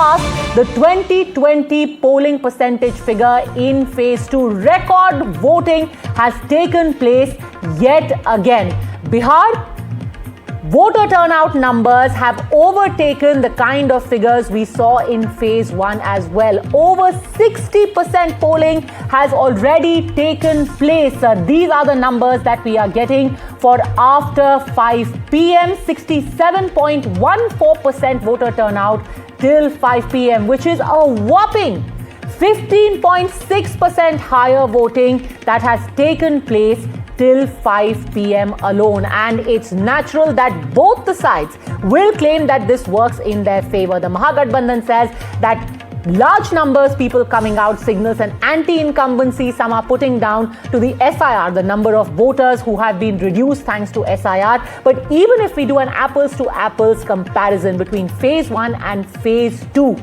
surpassed the 2020 polling percentage figure in phase 2. Record voting has taken place yet again. Bihar voter turnout numbers have overtaken the kind of figures we saw in phase 1 as well. Over 60% polling has already taken place. These are the numbers that we are getting for after 5 p.m. 67.14% voter turnout till 5 p.m., which is a whopping 15.6% higher voting that has taken place till 5 p.m. alone. And it's natural that both the sides will claim that this works in their favor. The Mahagathbandhan says that large numbers people coming out signals an anti-incumbency. Some are putting down to the SIR, the number of voters who have been reduced thanks to SIR. But even if we do an apples to apples comparison between phase 1 and phase 2,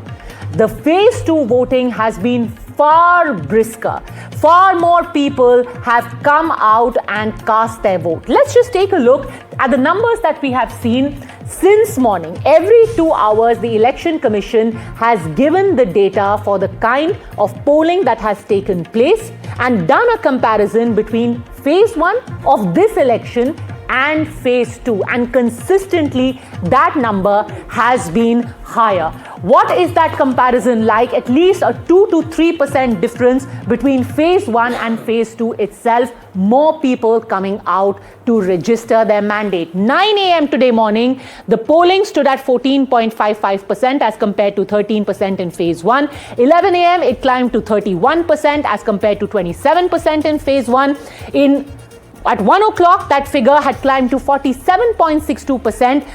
the phase 2 voting has been far brisker. Far more people have come out and cast their vote. Let's just take a look at the numbers that we have seen since morning. Every 2 hours, the Election Commission has given the data for the kind of polling that has taken place and done a comparison between phase 1 of this election and phase 2, and consistently that number has been higher. What is that comparison like? At least a 2 to 3% difference between phase 1 and phase 2 itself. More people coming out to register their mandate. 9 a.m. today morning, the polling stood at 14.55% as compared to 13% in phase 1. 11 a.m. it climbed to 31% as compared to 27% in phase 1. At 1 o'clock, that figure had climbed to 47.62%,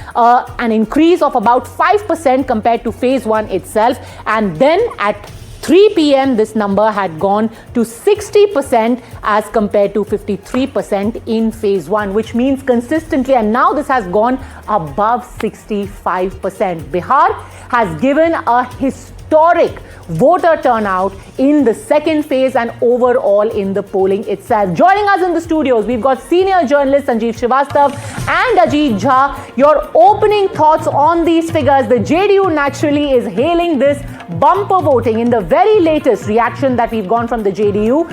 an increase of about 5% compared to phase 1 itself. And then at 3 p.m., this number had gone to 60% as compared to 53% in phase 1, which means consistently, and now this has gone above 65%. Bihar has given a historic voter turnout in the second phase and overall in the polling itself. Joining us in the studios, we've got senior journalist Sanjeev Srivastav and Ajit Jha. Your opening thoughts on these figures. The JDU naturally is hailing this bumper voting. In the very latest reaction that we've gone from the JDU,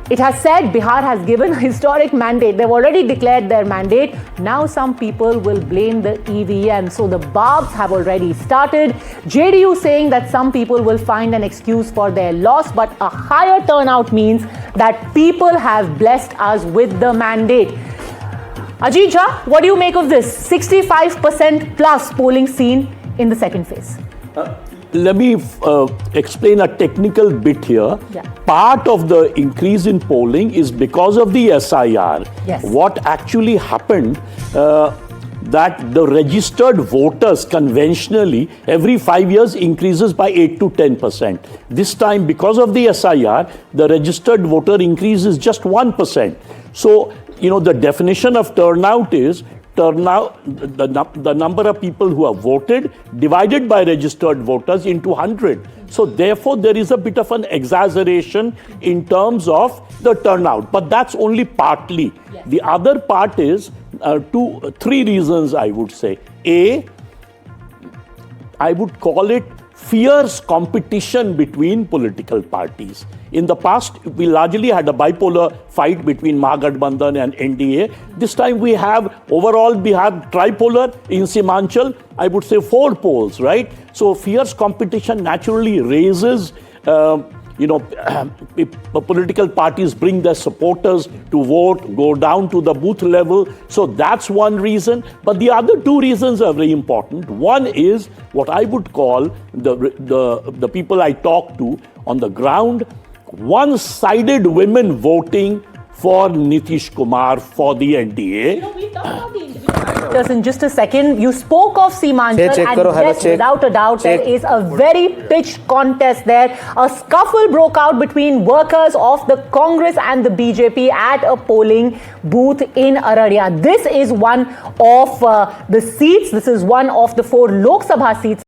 it has said Bihar has given a historic mandate. They've already declared their mandate. Now some people will blame the EVM. So the barbs have already started. JDU saying that some people will find an excuse for their loss, but a higher turnout means that people have blessed us with the mandate. Ajit Jha, what do you make of this 65% plus polling seen in the second phase? Let me explain a technical bit here. Yeah. Part of the increase in polling is because of the SIR. Yes. What actually happened, that the registered voters conventionally every 5 years increases by 8 to 10%. This time, because of the SIR, the registered voter increase is just 1%. So, the definition of turnout is turnout, the number of people who have voted divided by registered voters into 100. So therefore, there is a bit of an exaggeration in terms of the turnout, but that's only partly. Yes. The other part is three reasons, I would say. A, I would call it fierce competition between political parties. In the past, we largely had a bipolar fight between Mahagathbandhan and NDA. This time we have overall Bihar tripolar. In Simanchal, I would say 4 poles, right? So fierce competition naturally raises, political parties bring their supporters to vote, go down to the booth level. So that's one reason. But the other 2 reasons are very important. One is what I would call the people I talk to on the ground, one-sided women voting for Nitish Kumar for the NDA. We'll talk about the individual factors in just a second. You spoke of Simanchal, and yes, without a doubt, there is a very pitched contest there. A scuffle broke out between workers of the Congress and the BJP at a polling booth in Araria. This is one of the seats. This is one of the 4 Lok Sabha seats